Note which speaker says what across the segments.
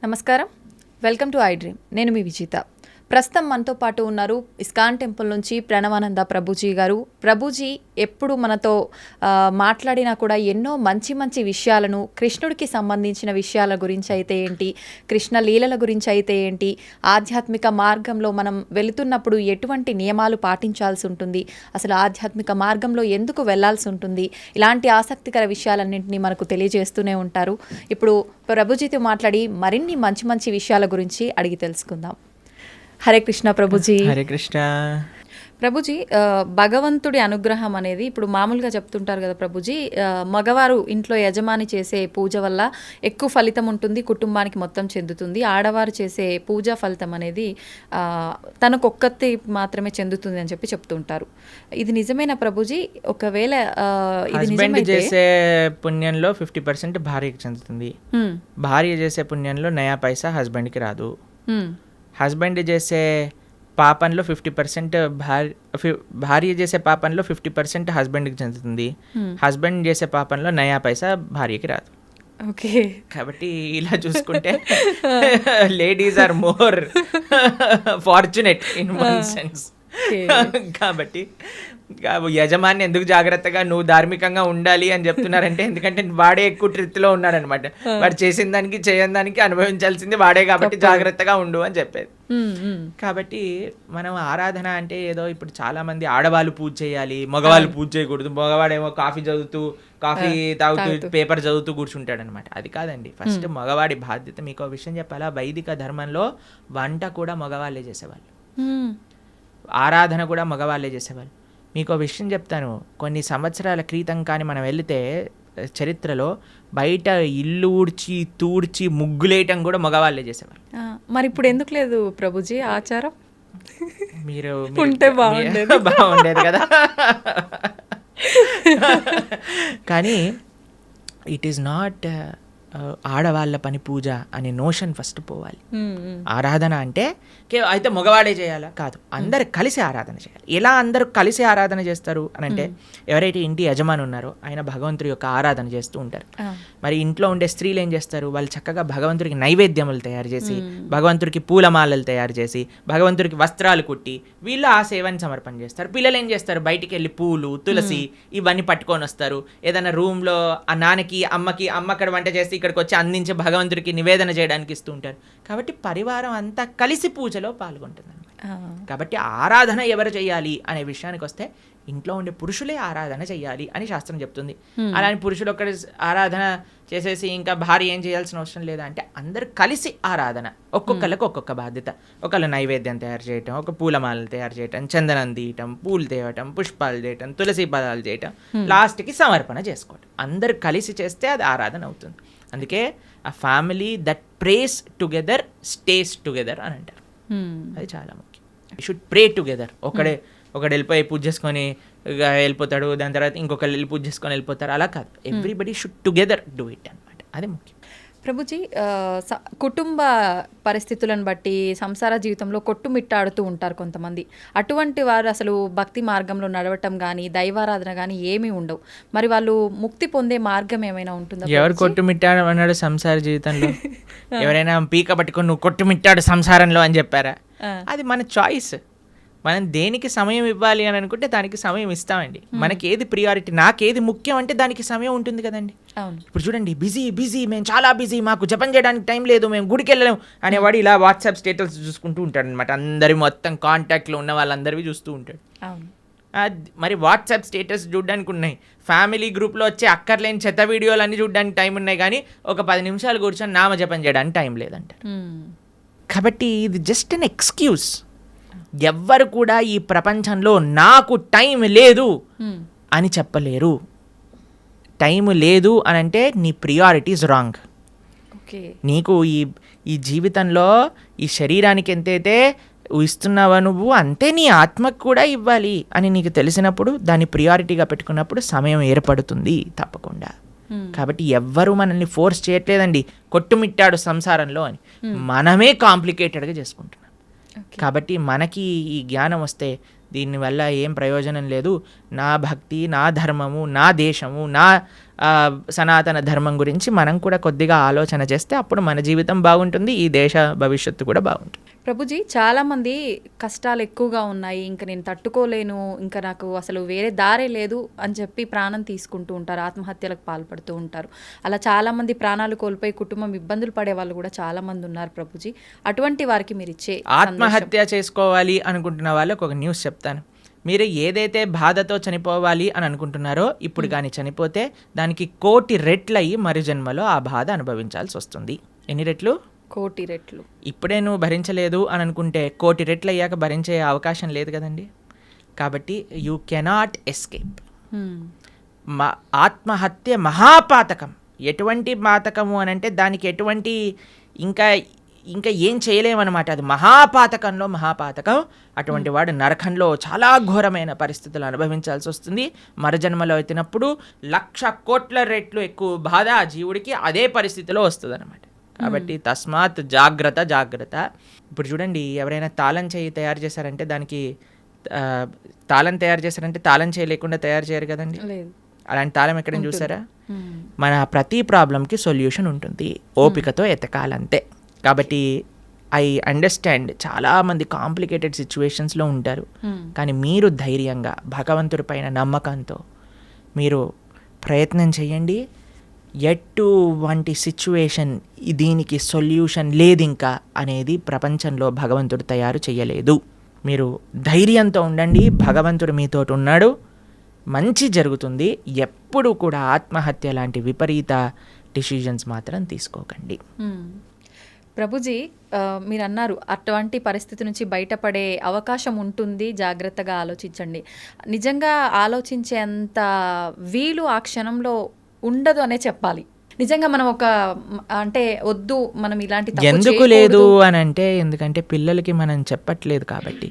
Speaker 1: నమస్కారం, welcome to I dream. నేను మీ విజిత. ప్రస్తుతం మనతో పాటు ఉన్నారు ఇస్కాన్ టెంపుల్ నుంచి ప్రణవానంద ప్రభుజీ గారు. ప్రభుజీ ఎప్పుడు మనతో మాట్లాడినా కూడా ఎన్నో మంచి మంచి విషయాలను, కృష్ణుడికి సంబంధించిన విషయాల గురించి అయితే ఏంటి, కృష్ణ లీలల గురించి అయితే ఏంటి, ఆధ్యాత్మిక మార్గంలో మనం వెళుతున్నప్పుడు ఎటువంటి నియమాలు పాటించాల్సి ఉంటుంది, అసలు ఆధ్యాత్మిక మార్గంలో ఎందుకు వెళ్లాల్సి ఉంటుంది, ఇలాంటి ఆసక్తికర విషయాలన్నింటినీ మనకు తెలియజేస్తూనే ఉంటారు. ఇప్పుడు ప్రభుజీతో మాట్లాడి మరిన్ని మంచి మంచి విషయాల గురించి అడిగి తెలుసుకుందాం. హరే కృష్ణ ప్రభుజీ.
Speaker 2: హరే కృష్ణ
Speaker 1: ప్రభుజీ. భగవంతుడి అనుగ్రహం అనేది ఇప్పుడు మామూలుగా చెప్తుంటారు కదా ప్రభుజీ, మగవారు ఇంట్లో యజమాని చేసే పూజ వల్ల ఎక్కువ ఫలితం ఉంటుంది, కుటుంబానికి మొత్తం చెందుతుంది. ఆడవారు చేసే పూజా ఫలితం అనేది తనకొక్కతి మాత్రమే చెందుతుంది అని చెప్తుంటారు. ఇది నిజమేనా ప్రభుజీ? ఒకవేళ ఇది
Speaker 2: హస్బెండ్ చేసే పుణ్యంలో 50% భార్యకి చెందుతుంది. భార్య చేసే పుణ్యంలో నయా పైసా హస్బెండ్కి రాదు. హస్బెండ్ చేసే పాపంలో 50% భార్య చేసే పాపంలో 50% హస్బెండ్కి చెందుతుంది. హస్బెండ్ చేసే పాపంలో నయా పైసా భార్యకి రాదు.
Speaker 1: ఓకే.
Speaker 2: కాబట్టి ఇలా చూసుకుంటే ladies are more fortunate in one sense. కాబట్టి యజమాని ఎందుకు జాగ్రత్తగా నువ్వు ధార్మికంగా ఉండాలి అని చెప్తున్నారంటే, ఎందుకంటే వాడే ఎక్కువ ట్రిత్లో ఉన్నాడనమాట. వాడు చేసిన దానికి చేయని దానికి అనుభవించాల్సింది వాడే, కాబట్టి జాగ్రత్తగా ఉండు అని చెప్పేది. కాబట్టి మనం ఆరాధన అంటే ఏదో ఇప్పుడు చాలా మంది ఆడవాళ్ళు పూజ చేయాలి, మగవాళ్ళు పూజ చేయకూడదు, మగవాడేమో కాఫీ తాగుతూ పేపర్ చదువుతూ కూర్చుంటాడు అనమాట. అది కాదండి. ఫస్ట్ మగవాడి బాధ్యత. మీకు విషయం చెప్పాలా, వైదిక ధర్మంలో వంట కూడా మగవాళ్ళే చేసేవాళ్ళు, ఆరాధన కూడా మగవాళ్ళే చేసేవాళ్ళు. మీకు విషయం చెప్తాను, కొన్ని సంవత్సరాల క్రితం కానీ మనం వెళితే చరిత్రలో బయట ఇల్లు ఊడ్చి తూడ్చి ముగ్గులేయటం కూడా మగవాళ్ళే చేసేవాళ్ళు.
Speaker 1: మరి ఇప్పుడు ఎందుకు లేదు ప్రభుజీ ఆచారం?
Speaker 2: మీరు
Speaker 1: ఉంటే
Speaker 2: బాగుండేది కదా. కానీ ఇట్ ఈస్ నాట్ ఆడవాళ్ళ పని పూజ అనే నోషన్ ఫస్ట్ పోవాలి. ఆరాధన అంటే అయితే మగవాడే చేయాలా? కాదు, అందరు కలిసి ఆరాధన చేయాలి. ఎలా అందరూ కలిసి ఆరాధన చేస్తారు అని అంటే, ఎవరైతే ఇంటి యజమాని ఉన్నారో ఆయన భగవంతుడి యొక్క ఆరాధన చేస్తూ ఉంటారు. మరి ఇంట్లో ఉండే స్త్రీలు ఏం చేస్తారు? వాళ్ళు చక్కగా భగవంతుడికి నైవేద్యములు తయారు చేసి, భగవంతుడికి పూలమాలలు తయారు చేసి, భగవంతుడికి వస్త్రాలు కుట్టి వీళ్ళు ఆ సేవని సమర్పణ చేస్తారు. పిల్లలు ఏం చేస్తారు? బయటికి వెళ్ళి పూలు, తులసి ఇవన్నీ పట్టుకొని వస్తారు. ఏదైనా రూమ్లో ఆ నాన్నకి అమ్మకి, అమ్మ అక్కడ వంట చేసి ఇక్కడికి వచ్చి అందించి భగవంతుడికి నివేదన చేయడానికి ఇస్తూ ఉంటారు. కాబట్టి పరివారం అంతా కలిసి పూజలో పాల్గొంటుంది అనమాట. కాబట్టి ఆరాధన ఎవరు చేయాలి అనే విషయానికి వస్తే, ఇంట్లో ఉండే పురుషులే ఆరాధన చేయాలి అని శాస్త్రం చెప్తుంది. అలానే పురుషులు ఒక్కడి ఆరాధన చేసేసి ఇంకా భార్య ఏం చేయాల్సిన అవసరం లేదా అంటే, అందరు కలిసి ఆరాధన. ఒక్కొక్కరికి ఒక్కొక్క బాధ్యత. ఒకళ్ళు నైవేద్యం తయారు చేయటం, ఒక పూలమాలలు తయారు చేయటం, చందనం తీయటం, పూలు తేవటం, పుష్పాలు చేయటం, తులసి పదాలు చేయటం, లాస్ట్కి సమర్పణ చేసుకోవటం. అందరు కలిసి చేస్తే అది ఆరాధన అవుతుంది. అందుకే ఆ family that praise together stays together అని అంటారు. అది చాలా ముఖ్యం. You should pray together. ఒకడు వెళ్ళిపోయి పూజ చేసుకొని వెళ్ళిపోతాడు, దాని తర్వాత ఇంకొకరు వెళ్ళి పూజ చేసుకొని వెళ్ళిపోతారు. అలా కాదు, everybody should together do it అనమాట. అది ముఖ్యం.
Speaker 1: ప్రభుజీ, కుటుంబ పరిస్థితులను బట్టి సంసార జీవితంలో కొట్టుమిట్టాడుతూ ఉంటారు కొంతమంది. అటువంటి వారు అసలు భక్తి మార్గంలో నడవటం కానీ, దైవారాధన కానీ ఏమీ ఉండవు. మరి వాళ్ళు ముక్తి పొందే మార్గం ఏమైనా ఉంటుందా?
Speaker 2: ఎవరు కొట్టుమిట్టాడు అన్నాడు సంసార జీవితంలో? ఎవరైనా పీక పట్టుకొని నువ్వు కొట్టుమిట్టాడు సంసారంలో అని చెప్పారా? అది మన చాయిస్. మనం దేనికి సమయం ఇవ్వాలి అని అనుకుంటే దానికి సమయం ఇస్తామండి. మనకి ఏది ప్రియారిటీ, నాకేది ముఖ్యం అంటే దానికి సమయం ఉంటుంది కదండి. ఇప్పుడు చూడండి, బిజీ మేము చాలా బిజీ, మాకు జపం చేయడానికి టైం లేదు, మేము గుడికి వెళ్ళలేము అనేవాడు ఇలా వాట్సాప్ స్టేటస్ చూసుకుంటూ ఉంటాడు అనమాట. అందరి మొత్తం కాంటాక్ట్లో ఉన్న వాళ్ళందరివి చూస్తూ ఉంటాడు. మరి వాట్సాప్ స్టేటస్ చూడడానికి ఉన్నాయి, ఫ్యామిలీ గ్రూప్లో వచ్చే అక్కర్లేని చెత్త వీడియోలు అన్నీ చూడడానికి టైం ఉన్నాయి, కానీ ఒక 10 నిమిషాలు కూర్చొని నామ జపం చేయడానికి టైం లేదంటారు. కాబట్టి ఇది జస్ట్ అన్ ఎక్స్క్యూజ్. ఎవ్వరు కూడా ఈ ప్రపంచంలో నాకు టైం లేదు అని చెప్పలేరు. టైం లేదు అని అంటే నీ ప్రియారిటీస్ రాంగ్. నీకు ఈ జీవితంలో ఈ శరీరానికి ఎంతైతే ఇస్తున్నావా నువ్వు, అంతే నీ ఆత్మకు కూడా ఇవ్వాలి అని నీకు తెలిసినప్పుడు, దాన్ని ప్రియారిటీగా పెట్టుకున్నప్పుడు సమయం ఏర్పడుతుంది తప్పకుండా. కాబట్టి ఎవ్వరూ మనల్ని ఫోర్స్ చేయట్లేదండి కొట్టుమిట్టాడు సంసారంలో అని. మనమే కాంప్లికేటెడ్గా చేసుకుంటున్నాం. కాబట్టి మనకి ఈ జ్ఞానం వస్తే దీనివల్ల ఏం ప్రయోజనం లేదు. నా భక్తి, నా ధర్మము, నా దేశము, నా సనాతన ధర్మం గురించి మనం కూడా కొద్దిగా ఆలోచన చేస్తే అప్పుడు మన జీవితం బాగుంటుంది, ఈ దేశ భవిష్యత్తు కూడా బాగుంటుంది.
Speaker 1: ప్రభుజీ, చాలామంది కష్టాలు ఎక్కువగా ఉన్నాయి, ఇంకా నేను తట్టుకోలేను, ఇంకా నాకు అసలు వేరే దారే లేదు అని చెప్పి ప్రాణం తీసుకుంటూ ఉంటారు, ఆత్మహత్యలకు పాల్పడుతూ ఉంటారు. అలా చాలామంది ప్రాణాలు కోల్పోయి కుటుంబం ఇబ్బందులు పడే వాళ్ళు కూడా చాలామంది ఉన్నారు ప్రభుజీ. అటువంటి వారికి మీరు ఇచ్చే
Speaker 2: ఆత్మహత్య చేసుకోవాలి అనుకుంటున్న వాళ్ళకి ఒక న్యూస్ చెప్తాను. మీరు ఏదైతే బాధతో చనిపోవాలి అని అనుకుంటున్నారో ఇప్పుడు కానీ చనిపోతే దానికి 1,000,000 రెట్లయ్యి మరు జన్మలో ఆ బాధ అనుభవించాల్సి వస్తుంది. ఎన్ని రెట్లు?
Speaker 1: 1,000,000 రెట్లు.
Speaker 2: ఇప్పుడే నువ్వు భరించలేదు అని అనుకుంటే 1,000,000 రెట్లు అయ్యాక భరించే అవకాశం లేదు కదండి. కాబట్టి యూ కెనాట్ ఎస్కేప్. ఆత్మహత్య మహాపాతకం. ఎటువంటి పాతకము అని అంటే దానికి ఎటువంటి ఇంకా ఏం చేయలేమన్నమాట. అది మహాపాతకంలో మహాపాతకం. అటువంటి వాడు నరకంలో చాలా ఘోరమైన పరిస్థితులు అనుభవించాల్సి వస్తుంది. మరుజన్మలో ఎత్తినప్పుడు 1,00,00,000,000 రెట్లు ఎక్కువ బాధ ఆ జీవుడికి అదే పరిస్థితిలో వస్తుంది అనమాట. కాబట్టి తస్మాత్ జాగ్రత్త. ఇప్పుడు చూడండి, ఎవరైనా తాళం చేయి తయారు చేశారంటే దానికి తాళం తయారు చేశారంటే తాళం చేయి లేకుండా తయారు చేయరు కదండి. అలాంటి తాళం ఎక్కడైనా చూసారా? మన ప్రతి ప్రాబ్లంకి సొల్యూషన్ ఉంటుంది, ఓపికతో ఎతకాలంతే. కాబట్టి ఐ అండర్స్టాండ్ చాలామంది కాంప్లికేటెడ్ సిచ్యువేషన్స్లో ఉంటారు, కానీ మీరు ధైర్యంగా భగవంతుడి పైన నమ్మకంతో మీరు ప్రయత్నం చేయండి. ఎటువంటి సిచ్యువేషన్ దీనికి సొల్యూషన్ లేదు ఇంకా అనేది ప్రపంచంలో భగవంతుడు తయారు చేయలేదు. మీరు ధైర్యంతో ఉండండి, భగవంతుడు మీతో ఉన్నాడు, మంచి జరుగుతుంది. ఎప్పుడు కూడా ఆత్మహత్య లాంటి విపరీత డిసిజన్స్ మాత్రం తీసుకోకండి.
Speaker 1: ప్రభుజీ, మీరు అన్నారు అటువంటి పరిస్థితి నుంచి బయటపడే అవకాశం ఉంటుంది, జాగ్రత్తగా ఆలోచించండి. నిజంగా ఆలోచించేంత వీలు ఆ క్షణంలో ఉండదు అనే చెప్పాలి. నిజంగా మనం అంటే వద్దు, మనం ఇలాంటి
Speaker 2: ఎందుకు లేదు అని అంటే, ఎందుకంటే పిల్లలకి మనం చెప్పట్లేదు కాబట్టి.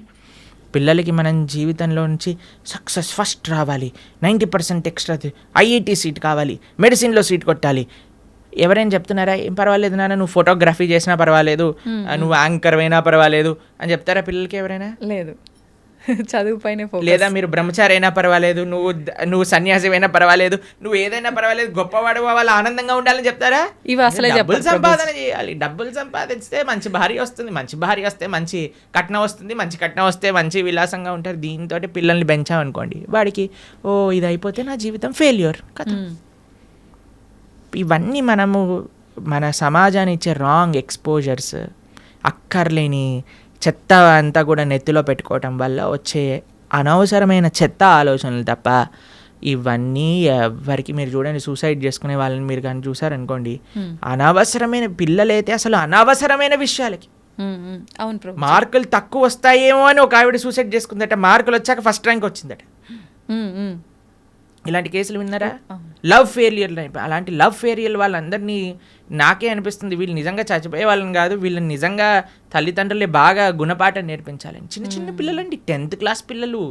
Speaker 2: పిల్లలకి మనం జీవితంలో నుంచి సక్సెస్ ఫస్ట్ రావాలి, 90% ఎక్స్ట్రా, ఐఐటి సీట్ కావాలి, మెడిసిన్లో సీట్ కొట్టాలి. ఎవరైనా చెప్తున్నారా ఏం పర్వాలేదు నాన్న, నువ్వు ఫోటోగ్రఫీ చేసినా పర్వాలేదు, నువ్వు యాంకర్ అయినా పర్వాలేదు అని చెప్తారా పిల్లలకి ఎవరైనా?
Speaker 1: లేదు. చదువు పైన,
Speaker 2: లేదా మీరు బ్రహ్మచారి అయినా పర్వాలేదు, నువ్వు సన్యాసి అయినా పర్వాలేదు, నువ్వు ఏదైనా పర్వాలేదు, గొప్పవాడు వాళ్ళు ఆనందంగా ఉండాలని చెప్తారా?
Speaker 1: ఇవి అసలే
Speaker 2: డబ్బులు సంపాదన చేయాలి. డబ్బులు సంపాదిస్తే మంచి భార్య వస్తుంది, మంచి భార్య వస్తే మంచి కట్నం వస్తుంది, మంచి కట్నం వస్తే మంచి విలాసంగా ఉంటారు. దీంతో పిల్లల్ని పెంచామనుకోండి, వాడికి ఇది అయిపోతే నా జీవితం ఫెయిల్యూర్ కదా. ఇవన్నీ మనము మన సమాజాన్ని ఇచ్చే రాంగ్ ఎక్స్పోజర్స్, అక్కర్లేని చెత్త అంతా కూడా నెత్తిలో పెట్టుకోవటం వల్ల వచ్చే అనవసరమైన చెత్త ఆలోచనలు తప్ప ఇవన్నీ ఎవరికి. మీరు చూడండి, సూసైడ్ చేసుకునే వాళ్ళని మీరు కానీ చూసారనుకోండి, అనవసరమైన పిల్లలైతే అసలు అనవసరమైన విషయాలకి.
Speaker 1: అవును,
Speaker 2: మార్కులు తక్కువ వస్తాయేమో అని ఒక ఆవిడ సూసైడ్ చేసుకుందట, మార్కులు వచ్చాక ఫస్ట్ ర్యాంక్ వచ్చిందట. ఇలాంటి కేసులు విన్నారా? Love failure. అలాంటి లవ్ ఫెయిలియర్ వాళ్ళందరినీ నాకే అనిపిస్తుంది వీళ్ళు నిజంగా చచ్చిపోయే వాళ్ళని కాదు, వీళ్ళని నిజంగా తల్లిదండ్రులే బాగా గుణపాఠం నేర్పించాలని. చిన్న చిన్న పిల్లలండి, 10th క్లాస్ పిల్లలు,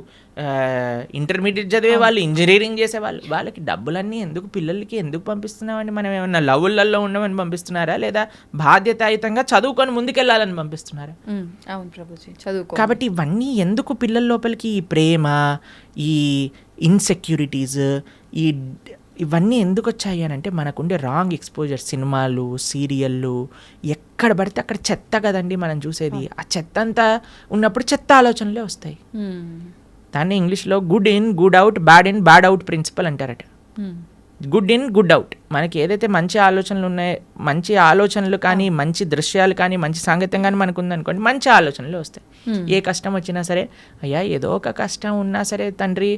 Speaker 2: ఇంటర్మీడియట్ చదివే వాళ్ళు, ఇంజనీరింగ్ చేసేవాళ్ళు. వాళ్ళకి డబ్బులన్నీ ఎందుకు పిల్లలకి ఎందుకు పంపిస్తున్నామండి? మనం ఏమన్నా లవ్వులలో ఉండమని పంపిస్తున్నారా, లేదా బాధ్యతాయుతంగా చదువుకొని ముందుకెళ్ళాలని పంపిస్తున్నారా?
Speaker 1: అవును ప్రభుజీ, చదువుకో.
Speaker 2: కాబట్టి ఇవన్నీ ఎందుకు పిల్లల లోపలికి ఈ ప్రేమ, ఈ ఇన్సెక్యూరిటీస్, ఇవన్నీ ఎందుకు వచ్చాయి అని అంటే మనకుండే రాంగ్ ఎక్స్పోజర్. సినిమాలు, సీరియళ్ళు, ఎక్కడ పడితే అక్కడ చెత్త కదండి మనం చూసేది. ఆ చెత్త అంతా ఉన్నప్పుడు చెత్త ఆలోచనలే వస్తాయి. దాన్ని ఇంగ్లీష్లో good in good out, bad in bad out principle అంటారట. Good in good out. మనకి ఏదైతే మంచి ఆలోచనలు ఉన్నాయో, మంచి ఆలోచనలు కానీ, మంచి దృశ్యాలు కానీ, మంచి సాంగత్యం కానీ మనకు ఉందనుకోండి, మంచి ఆలోచనలు వస్తాయి. ఏ కష్టం వచ్చినా సరే, అయ్యా ఏదో ఒక కష్టం ఉన్నా సరే తండ్రి,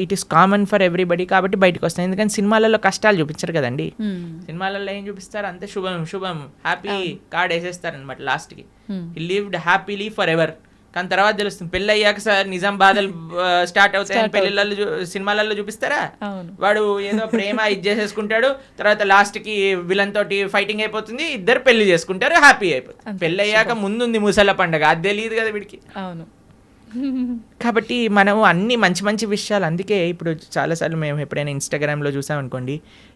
Speaker 2: it is common for everybody, కాబట్టి బయటకు వస్తాయి. ఎందుకంటే సినిమాలలో కష్టాలు చూపించరు కదండి. సినిమాలలో ఏం చూపిస్తారు? అంతే శుభం శుభం హ్యాపీ కార్డ్ వేసేస్తారు అనమాట లాస్ట్కి. హి లివ్డ్ హ్యాపీలీ ఫర్ ఎవర్. కానీ తర్వాత తెలుస్తుంది పెళ్ళి అయ్యాక సార్ నిజాం బాధలు స్టార్ట్ అవుతాయని పెళ్ళిళ్ళలో సినిమాలలో చూపిస్తారా? వాడు ఏదో ప్రేమ ఇది చేసేసుకుంటాడు, తర్వాత లాస్ట్కి విలన్ తోటి ఫైటింగ్ అయిపోతుంది, ఇద్దరు పెళ్లి చేసుకుంటారు, హ్యాపీ అయిపోతుంది. పెళ్ళి అయ్యాక ముందుంది ముసల పండగ, అది తెలియదు కదా వీడికి.
Speaker 1: అవును.
Speaker 2: కాబట్టి మనం అన్ని మంచి మంచి విషయాలు, అందుకే ఇప్పుడు చాలాసార్లు మేము ఎప్పుడైనా ఇన్స్టాగ్రామ్లో చూసామనుకోండి,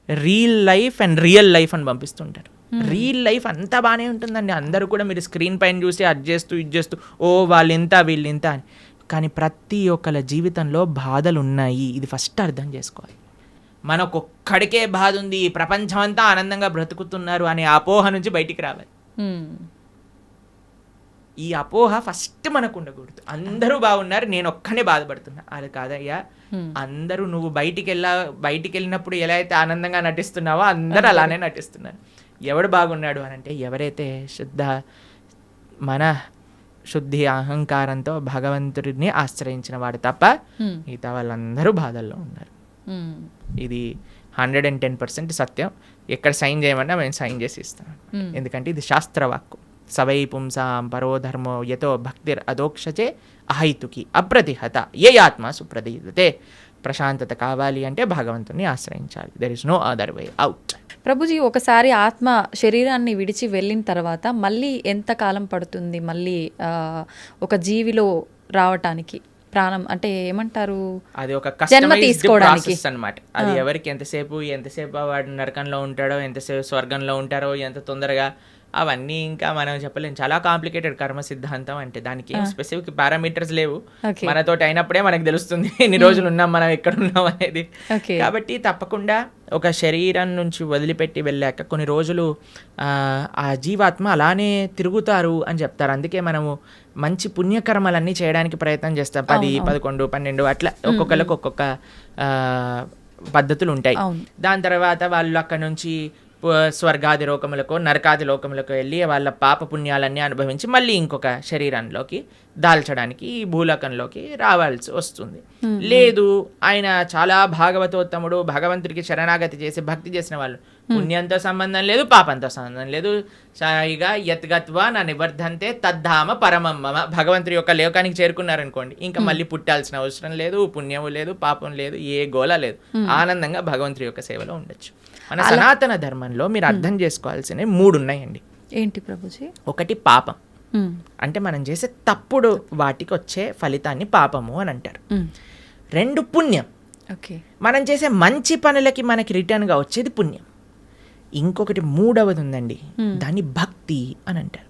Speaker 2: real life and real life అని పంపిస్తుంటారు. రియల్ లైఫ్ అంతా బాగానే ఉంటుందండి, అందరూ కూడా మీరు స్క్రీన్ పైన చూసి అది చేస్తూ ఇది చేస్తూ వాళ్ళు ఇంత వీళ్ళు ఇంత అని. కానీ ప్రతి ఒక్కళ్ళ జీవితంలో బాధలు ఉన్నాయి, ఇది ఫస్ట్ అర్థం చేసుకోవాలి. మనకొక్కడికే బాధ ఉంది, ప్రపంచం అంతా ఆనందంగా బ్రతుకుతున్నారు అనే అపోహ నుంచి బయటికి రావాలి. ఈ అపోహ ఫస్ట్ మనకు ఉండకూడదు. అందరూ బాగున్నారు, నేను ఒక్కనే బాధపడుతున్నా, అది కాదయ్యా. అందరూ నువ్వు బయటికి వెళ్ళినప్పుడు ఎలా అయితే ఆనందంగా నటిస్తున్నావో అందరూ అలానే నటిస్తున్నారు. ఎవడు బాగున్నాడు అని అంటే ఎవరైతే మన శుద్ధి అహంకారంతో భగవంతుడిని ఆశ్రయించిన వాడు తప్ప మిగతా వాళ్ళందరూ బాధల్లో ఉన్నారు. ఇది 110% సత్యం. ఎక్కడ సైన్ చేయమన్నా మేము సైన్ చేసి ఇస్తాం, ఎందుకంటే ఇది శాస్త్రవాక్కు. సవై పుంసాం పరోధర్మో యతో భక్తిర్ అదోక్షచే అహైతుకి అప్రతిహత ఏ ఆత్మ సుప్రదీయతే. ప్రశాంతత కావాలి అంటే భగవంతుని ఆశ్రయించాలి. There is no other way out.
Speaker 1: ప్రభుజీ, ఒకసారి ఆత్మ శరీరాన్ని విడిచి వెళ్ళిన తర్వాత మళ్ళీ ఎంత కాలం పడుతుంది మళ్ళీ ఒక జీవిలో రావటానికి? ప్రాణం అంటే ఏమంటారు,
Speaker 2: అది ఒక కస్టమైజ్డ్ ప్రాసెస్ అన్నమాట. అది ఎవరికి ఎంతసేపు వాడు నరకంలో ఉంటాడో, ఎంతసేపు స్వర్గంలో ఉంటారో, ఎంత తొందరగా, అవన్నీ ఇంకా మనం చెప్పలేము. చాలా కాంప్లికేటెడ్ కర్మ సిద్ధాంతం అంటే. దానికి ఏం స్పెసిఫిక్ పారామీటర్స్ లేవు. మనతోటి అయినప్పుడే మనకు తెలుస్తుంది ఎన్ని రోజులు ఉన్నాం, మనం ఎక్కడ ఉన్నాం అనేది. కాబట్టి తప్పకుండా ఒక శరీరం నుంచి వదిలిపెట్టి వెళ్ళాక కొన్ని రోజులు ఆ జీవాత్మ అలానే తిరుగుతారు అని చెప్తారు. అందుకే మనము మంచి పుణ్యకర్మలన్నీ చేయడానికి ప్రయత్నం చేస్తాం. 10, 11, 12 అట్లా ఒక్కొక్కరికి ఒక్కొక్క పద్ధతులు ఉంటాయి. దాని తర్వాత వాళ్ళు అక్కడ నుంచి స్వర్గాది లోకములకు, నరకాది లోకములకు వెళ్ళి వాళ్ళ పాప పుణ్యాలన్నీ అనుభవించి మళ్ళీ ఇంకొక శరీరంలోకి దాల్చడానికి ఈ భూలోకంలోకి రావాల్సి వస్తుంది. లేదు, ఆయన చాలా భాగవతోత్తముడు, భగవంతుడికి శరణాగతి చేసి భక్తి చేసిన వాళ్ళు, పుణ్యంతో సంబంధం లేదు, పాపంతో సంబంధం లేదు, సాయిగా యత్గత్వా నా నివర్ధంతే తద్ధామ పరమమ్మ, భగవంతుడి యొక్క లోకానికి చేరుకున్నారనుకోండి, ఇంకా మళ్ళీ పుట్టాల్సిన అవసరం లేదు, పుణ్యము లేదు, పాపం లేదు, ఏ గోల లేదు, ఆనందంగా భగవంతుడి యొక్క సేవలో ఉండొచ్చు. మన సనాతన ధర్మంలో మీరు అర్థం చేసుకోవాల్సినవి 3 ఉన్నాయండి.
Speaker 1: ఏంటి ప్రభుజీ?
Speaker 2: ఒకటి పాపం, అంటే మనం చేసే తప్పుడు వాటికి వచ్చే ఫలితాన్ని పాపము అని అంటారు. 2 పుణ్యం, మనం చేసే మంచి పనులకి మనకి రిటర్న్గా వచ్చేది పుణ్యం. ఇంకొకటి 3వది ఉందండి, దాన్ని భక్తి అని అంటారు.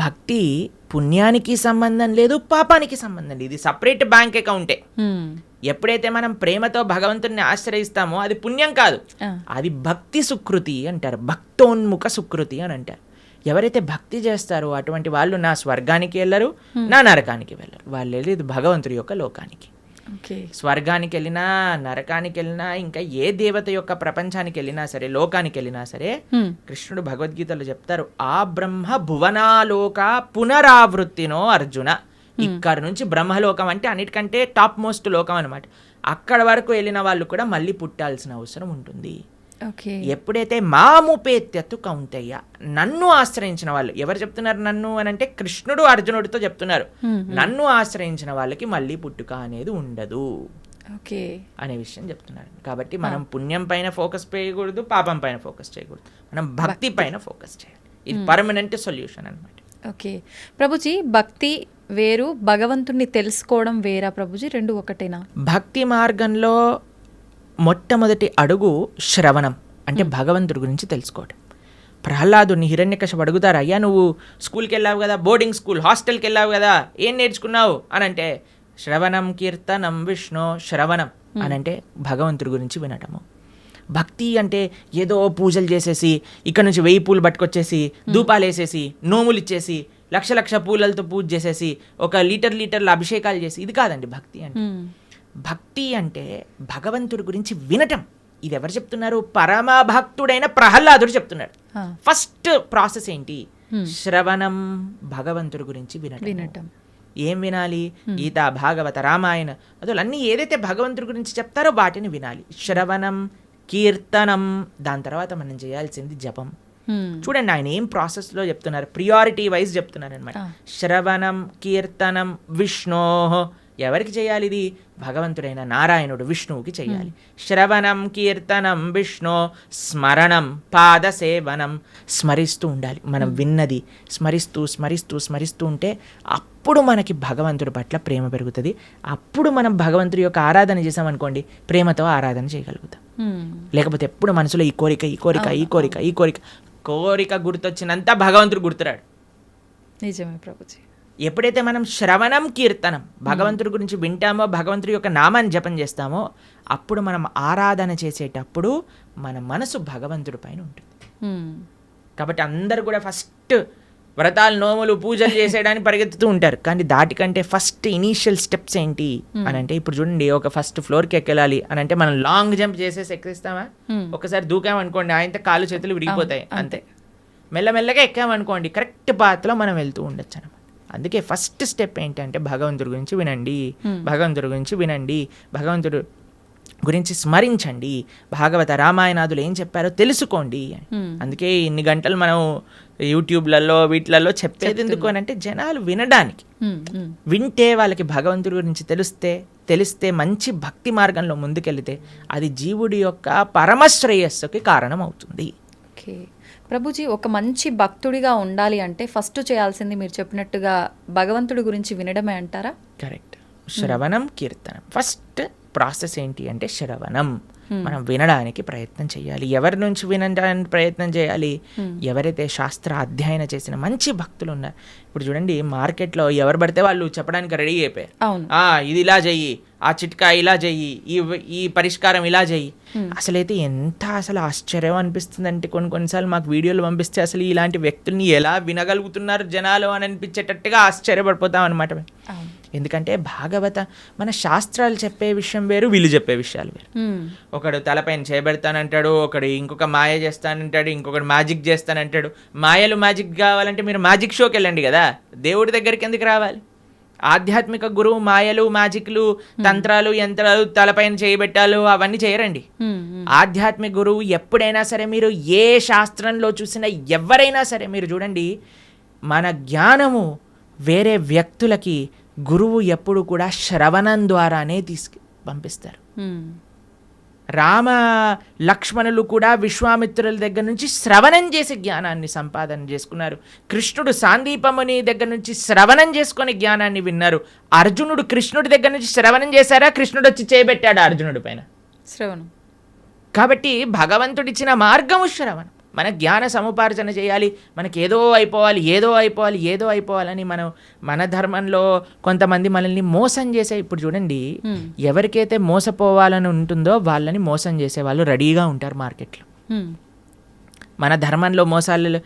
Speaker 2: భక్తి పుణ్యానికి సంబంధం లేదు, పాపానికి సంబంధం లేదు, ఇది సపరేట్ బ్యాంక్ అకౌంటే. ఎప్పుడైతే మనం ప్రేమతో భగవంతుడిని ఆశ్రయిస్తామో అది పుణ్యం కాదు, అది భక్తి సుకృతి అంటారు, భక్తోన్ముఖ సుకృతి అని అంటారు. ఎవరైతే భక్తి చేస్తారో అటువంటి వాళ్ళు నా స్వర్గానికి వెళ్ళరు, నా నరకానికి వెళ్ళరు, వాళ్ళు వెళ్ళేది భగవంతుడి యొక్క లోకానికి. స్వర్గానికి వెళ్ళినా, నరకానికి వెళ్ళినా, ఇంకా ఏ దేవత యొక్క ప్రపంచానికి వెళ్ళినా సరే, లోకానికి వెళ్ళినా సరే, కృష్ణుడు భగవద్గీతలో చెప్తారు, ఆ బ్రహ్మ భువనాలోక పునరావృత్తినో అర్జున. ఇక్కడ నుంచి బ్రహ్మలోకం అంటే అన్నిటికంటే టాప్ మోస్ట్ లోకం అనమాట. అక్కడ వరకు వెళ్ళిన వాళ్ళు కూడా మళ్ళీ పుట్టాల్సిన అవసరం ఉంటుంది. ఎప్పుడైతే మాముపేత్యత్తు కౌంతయ్య, నన్ను ఆశ్రయించిన వాళ్ళు, ఎవరు చెప్తున్నారు నన్ను అని అంటే కృష్ణుడు అర్జునుడితో చెప్తున్నారు, నన్ను ఆశ్రయించిన వాళ్ళకి మళ్ళీ పుట్టుక అనేది ఉండదు అనే విషయం చెప్తున్నారు. కాబట్టి మనం పుణ్యం పైన ఫోకస్ చేయకూడదు, పాపం పైన ఫోకస్ చేయకూడదు, మనం భక్తి పైన ఫోకస్ చేయాలి. ఇది పర్మనెంట్ సొల్యూషన్ అనమాట.
Speaker 1: ఓకే ప్రభుజీ, భక్తి వేరు, భగవంతుణ్ణి తెలుసుకోవడం వేరా ప్రభుజీ? 2 ఒకటేనా?
Speaker 2: భక్తి మార్గంలో మొట్టమొదటి అడుగు శ్రవణం, అంటే భగవంతుడి గురించి తెలుసుకోవడం. ప్రహ్లాదుని హిరణ్యకశిపుడు అడుగుతారు, అయ్యా నువ్వు స్కూల్కి వెళ్ళావు కదా, బోర్డింగ్ స్కూల్ హాస్టల్కి వెళ్ళావు కదా, ఏం నేర్చుకున్నావు అని అంటే, శ్రవణం కీర్తనం విష్ణు, శ్రవణం అని అంటే భగవంతుడి గురించి వినటము. భక్తి అంటే ఏదో పూజలు చేసేసి ఇక్కడ నుంచి 1000 పూలు పట్టుకొచ్చేసి ధూపాలు వేసేసి నోములు ఇచ్చేసి లక్ష పూలతో పూజ చేసేసి ఒక లీటర్ల అభిషేకాలు చేసి, ఇది కాదండి భక్తి అంటే. భక్తి అంటే భగవంతుడి గురించి వినటం. ఇది ఎవరు చెప్తున్నారు? పరమ భక్తుడైన ప్రహ్లాదుడు చెప్తున్నాడు. ఫస్ట్ ప్రాసెస్ ఏంటి? శ్రవణం, భగవంతుడి గురించి వినటం. ఏం వినాలి? గీత, భాగవత, రామాయణ అసలు అన్నీ ఏదైతే భగవంతుడి గురించి చెప్తారో వాటిని వినాలి. శ్రవణం, కీర్తనం, దాని తర్వాత మనం చేయాల్సింది జపం. చూడండి ఆయన ఏం ప్రాసెస్లో చెప్తున్నారు, ప్రియారిటీ వైజ్ చెప్తున్నారు అనమాట. శ్రవణం, కీర్తనం, విష్ణో, ఎవరికి చేయాలి ఇది? భగవంతుడైన నారాయణుడు విష్ణువుకి చేయాలి. శ్రవణం, కీర్తనం, విష్ణు, స్మరణం, పాద సేవనం, స్మరిస్తూ ఉండాలి. మనం విన్నది స్మరిస్తూ ఉంటే అప్పుడు మనకి భగవంతుడి పట్ల ప్రేమ పెరుగుతుంది. అప్పుడు మనం భగవంతుడి యొక్క ఆరాధన చేసామనుకోండి, ప్రేమతో ఆరాధన చేయగలుగుతాం. లేకపోతే ఎప్పుడు మనసులో ఈ కోరిక గుర్తొచ్చినంత భగవంతుడు గుర్తురాడు.
Speaker 1: నిజమే ప్రభుజీ.
Speaker 2: ఎప్పుడైతే మనం శ్రవణం కీర్తనం భగవంతుడి గురించి వింటామో, భగవంతుడి యొక్క నామాన్ని జపం చేస్తామో, అప్పుడు మనం ఆరాధన చేసేటప్పుడు మన మనసు భగవంతుడి పైన ఉంటుంది. కాబట్టి అందరు కూడా ఫస్ట్ వ్రతాలు, నోములు, పూజలు చేసేయడానికి పరిగెత్తుతూ ఉంటారు. కానీ దాటికంటే ఫస్ట్ ఇనీషియల్ స్టెప్స్ ఏంటి అని అంటే, ఇప్పుడు చూడండి, ఒక ఫస్ట్ ఫ్లోర్కి ఎక్కెళ్ళాలి అని అంటే మనం లాంగ్ జంప్ చేసేసి ఎక్కిస్తామా? ఒకసారి దూకామనుకోండి, ఆయనతో కాళ్ళు చేతులు విడిగిపోతాయి, అంతే. మెల్లమెల్లగా ఎక్కామనుకోండి, కరెక్ట్ పాత్లో మనం వెళ్తూ ఉండొచ్చు అనమాట. అందుకే ఫస్ట్ స్టెప్ ఏంటంటే భగవంతుడి గురించి వినండి, భగవంతుడి గురించి వినండి, భగవంతుడు గురించి స్మరించండి, భాగవత రామాయణాదులు ఏం చెప్పారో తెలుసుకోండి. అందుకే ఇన్ని గంటలు మనం యూట్యూబ్లలో వీటిలలో చెప్పేది ఎందుకు అని అంటే, జనాలు వినడానికి. వింటే వాళ్ళకి భగవంతుడి గురించి తెలిస్తే మంచి భక్తి మార్గంలో ముందుకెళ్తే అది జీవుడి యొక్క పరమశ్రేయస్సుకి కారణం అవుతుంది.
Speaker 1: ఓకే ప్రభుజీ, ఒక మంచి భక్తుడిగా ఉండాలి అంటే ఫస్ట్ చేయాల్సింది మీరు చెప్పినట్టుగా భగవంతుడి గురించి వినడమే అంటారా?
Speaker 2: కరెక్ట్. శ్రవణం కీర్తనం ఫస్ట్ ప్రాసెస్ ఏంటి అంటే శ్రవణం. మనం వినడానికి ప్రయత్నం చేయాలి. ఎవరి నుంచి వినడానికి ప్రయత్నం చేయాలి? ఎవరైతే శాస్త్ర అధ్యయనం చేసిన మంచి భక్తులు ఉన్నారు. ఇప్పుడు చూడండి, మార్కెట్లో ఎవరు పడితే వాళ్ళు చెప్పడానికి రెడీ అయిపోయారు. ఇది ఇలా చెయ్యి, ఆ చిట్కా ఇలా చెయ్యి, ఈ పరిష్కారం ఇలా చెయ్యి. అసలైతే ఎంత ఆశ్చర్యం అనిపిస్తుంది అంటే, కొన్నిసార్లు మాకు వీడియోలు పంపిస్తే అసలు ఇలాంటి వ్యక్తుల్ని ఎలా వినగలుగుతున్నారు జనాలు అని అనిపించేటట్టుగా ఆశ్చర్యపడిపోతాం అనమాట. ఎందుకంటే భాగవత మన శాస్త్రాలు చెప్పే విషయం వేరు, వీళ్ళు చెప్పే విషయాలు వేరు. ఒకడు తలపైన చేయబెడతానంటాడు, ఒకడు ఇంకొక మాయ చేస్తానంటాడు, ఇంకొకడు మ్యాజిక్ చేస్తానంటాడు. మాయలు మ్యాజిక్ కావాలంటే మీరు మ్యాజిక్ షోకి వెళ్ళండి కదా, దేవుడి దగ్గరికి ఎందుకు రావాలి? ఆధ్యాత్మిక గురువు మాయలు, మ్యాజిక్లు, తంత్రాలు, యంత్రాలు, తలపైన చేయబెట్టాలు అవన్నీ చేయరండి. ఆధ్యాత్మిక గురువు ఎప్పుడైనా సరే, మీరు ఏ శాస్త్రంలో చూసినా ఎవరైనా సరే మీరు చూడండి, మన జ్ఞానము వేరే వ్యక్తులకి గురువు ఎప్పుడు కూడా శ్రవణం ద్వారానే పంపిస్తారు. రామ లక్ష్మణులు కూడా విశ్వామిత్రుల దగ్గర నుంచి శ్రవణం చేసి జ్ఞానాన్ని సంపాదన చేసుకున్నారు. కృష్ణుడు సాందీపముని దగ్గర నుంచి శ్రవణం చేసుకొని జ్ఞానాన్ని విన్నారు. అర్జునుడు కృష్ణుడి దగ్గర నుంచి శ్రవణం చేశారా? కృష్ణుడు వచ్చి చేయబెట్టాడు అర్జునుడి పైన శ్రవణం. కాబట్టి భగవంతుడిచ్చిన మార్గము శ్రవణం. మన జ్ఞాన సముపార్జన చేయాలి. మనకి ఏదో అయిపోవాలని మన ధర్మంలో కొంతమంది మనల్ని మోసం చేసే, ఇప్పుడు చూడండి, ఎవరికైతే మోసపోవాలని ఉంటుందో వాళ్ళని మోసం చేసే వాళ్ళు రెడీగా ఉంటారు మార్కెట్లో. మన ధర్మంలో మోసాలు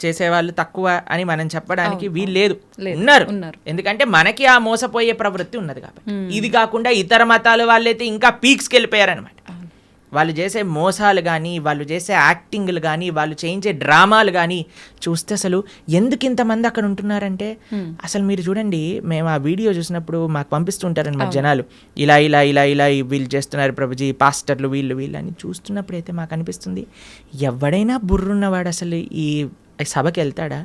Speaker 2: చేసేవాళ్ళు తక్కువ అని మనం చెప్పడానికి వీలు లేదు, ఉన్నారు. ఎందుకంటే మనకి ఆ మోసపోయే ప్రవృత్తి ఉన్నది కాబట్టి. ఇది కాకుండా ఇతర మతాల వాళ్ళైతే ఇంకా పీక్స్కి వెళ్ళిపోయారనమాట. వాళ్ళు చేసే మోసాలు కానీ, వాళ్ళు చేసే యాక్టింగ్లు కానీ, వాళ్ళు చేయించే డ్రామాలు కానీ చూస్తే అసలు ఎందుకు ఇంతమంది అక్కడ ఉంటున్నారంటే, అసలు మీరు చూడండి, మేము ఆ వీడియో చూసినప్పుడు మాకు పంపిస్తుంటారనమాట జనాలు, ఇలా ఇలా ఇలా ఇలా వీళ్ళు చేస్తున్నారు ప్రభుజీ, పాస్టర్లు వీళ్ళు అని చూస్తున్నప్పుడైతే మాకు అనిపిస్తుంది, ఎవడైనా బుర్రున్నవాడు అసలు ఈ సభకి వెళ్తాడా?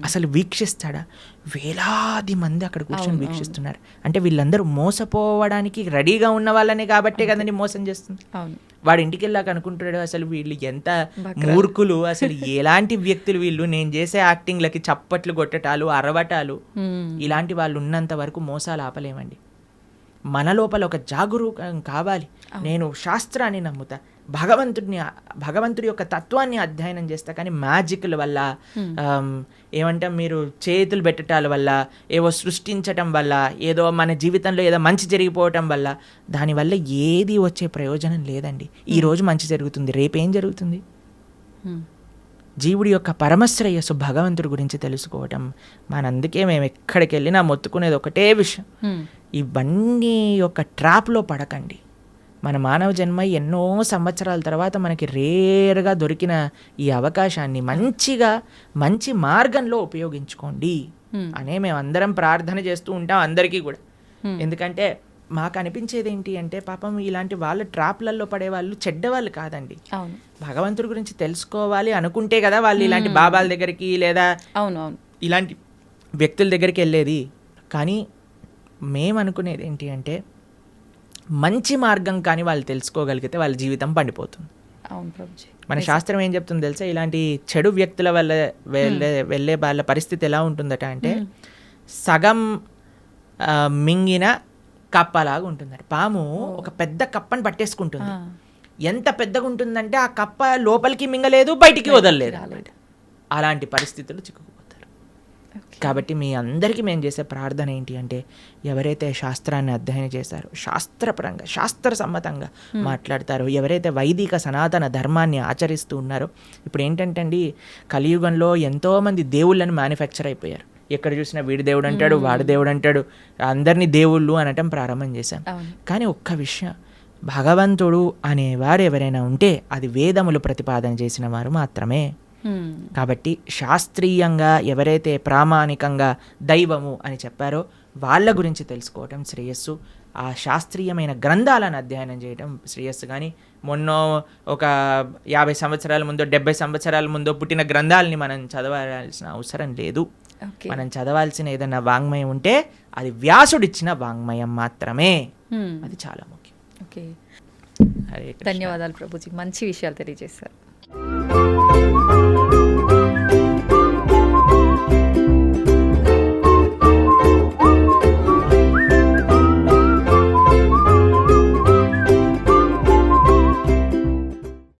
Speaker 2: అసలు వీక్షిస్తాడా? వేలాది మంది అక్కడ కూర్చొని వీక్షిస్తున్నారు అంటే వీళ్ళందరూ మోసపోవడానికి రెడీగా ఉన్న వాళ్ళనే కాబట్టే కదండి మోసం చేస్తుంది. వాడు ఇంటికి వెళ్ళాక అనుకుంటాడు, అసలు వీళ్ళు ఎంత మూర్ఖులు, అసలు ఎలాంటి వ్యక్తులు వీళ్ళు, నేను చేసే యాక్టింగ్లకి చప్పట్లు కొట్టటాలు, అరవటాలు, ఇలాంటి వాళ్ళు ఉన్నంత వరకు మోసాలు ఆపలేమండి. మన లోపల ఒక జాగరూకం కావాలి. నేను శాస్త్రాన్ని నమ్ముతా, భగవంతుడి యొక్క తత్వాన్ని అధ్యయనం చేస్తా, కానీ మ్యాజిక్ల వల్ల, ఏమంటాం, మీరు చేతులు పెట్టడాల వల్ల, ఏవో సృష్టించటం వల్ల, ఏదో మన జీవితంలో ఏదో మంచి జరిగిపోవటం వల్ల, దానివల్ల ఏది వచ్చే ప్రయోజనం లేదండి. ఈరోజు మంచి జరుగుతుంది, రేపేం జరుగుతుంది? జీవుడి యొక్క పరమశ్రేయస్సు భగవంతుడి గురించి తెలుసుకోవటం. అందుకే మేము ఎక్కడికి వెళ్ళినా మొత్తుకునేది ఒకటే విషయం, ఇవన్నీ యొక్క ట్రాప్లో పడకండి. మన మానవ జన్మ ఎన్నో సంవత్సరాల తర్వాత మనకి రేర్గా దొరికిన ఈ అవకాశాన్ని మంచి మార్గంలో ఉపయోగించుకోండి అనే మేము అందరం ప్రార్థన చేస్తూ ఉంటాం అందరికీ కూడా. ఎందుకంటే మాకు అనిపించేది ఏంటి అంటే, పాపం ఇలాంటి వాళ్ళ ట్రాప్లలో పడేవాళ్ళు చెడ్డవాళ్ళు కాదండి. భగవంతుడి గురించి తెలుసుకోవాలి అనుకుంటే కదా వాళ్ళు ఇలాంటి బాబాల దగ్గరికి లేదా ఇలాంటి వ్యక్తుల దగ్గరికి వెళ్ళేది. కానీ మేము అనుకునేది ఏంటి అంటే, మంచి మార్గం కానీ వాళ్ళు తెలుసుకోగలిగితే వాళ్ళ జీవితం పండిపోతుంది. మన శాస్త్రం ఏం చెప్తుంది తెలుసా? ఇలాంటి చెడు వ్యక్తుల వల్ల వెళ్ళే వాళ్ళ పరిస్థితి ఎలా ఉంటుందట అంటే, సగం మింగిన కప్పలాగా ఉంటుందట. పాము ఒక పెద్ద కప్పని పట్టేసుకుంటుంది. ఎంత పెద్దగా ఉంటుందంటే ఆ కప్ప లోపలికి మింగలేదు, బయటికి వదలలేదు. అలాంటి పరిస్థితులు చిక్కుకుపోతారు. కాబట్టి మీ అందరికీ మేము చేసే ప్రార్థన ఏంటి అంటే, ఎవరైతే శాస్త్రాన్ని అధ్యయనం చేశారో, శాస్త్రపరంగా శాస్త్రసమ్మతంగా మాట్లాడతారో, ఎవరైతే వైదిక సనాతన ధర్మాన్ని ఆచరిస్తూ ఉన్నారో, ఇప్పుడు ఏంటంటే అండి, కలియుగంలో ఎంతోమంది దేవుళ్ళని మ్యానుఫ్యాక్చర్ అయిపోయారు. ఎక్కడ చూసినా వీడి దేవుడు అంటాడు, వాడి దేవుడు అంటాడు, అందరినీ దేవుళ్ళు అనటం ప్రారంభం చేశాం. కానీ ఒక్క విషయం, భగవంతుడు అనేవారు ఎవరైనా ఉంటే అది వేదములు ప్రతిపాదన చేసిన వారు మాత్రమే. కాబట్టి శాస్త్రీయంగా ఎవరైతే ప్రామాణికంగా దైవము అని చెప్పారో వాళ్ళ గురించి తెలుసుకోవటం శ్రేయస్సు. ఆ శాస్త్రీయమైన గ్రంథాలను అధ్యయనం చేయడం శ్రేయస్సు. కానీ మొన్న ఒక 50 సంవత్సరాల ముందో 70 సంవత్సరాల ముందో పుట్టిన గ్రంథాలని మనం చదవాల్సిన అవసరం లేదు. మనం చదవాల్సిన ఏదైనా వాంగ్మయం ఉంటే అది వ్యాసుడిచ్చిన వాంగ్మయం మాత్రమే. అది చాలా ముఖ్యం.
Speaker 1: ఓకే,
Speaker 2: హరే కృష్ణ.
Speaker 1: ధన్యవాదాలు ప్రభుజీ, మంచి విషయాలు తెలియజేశారు.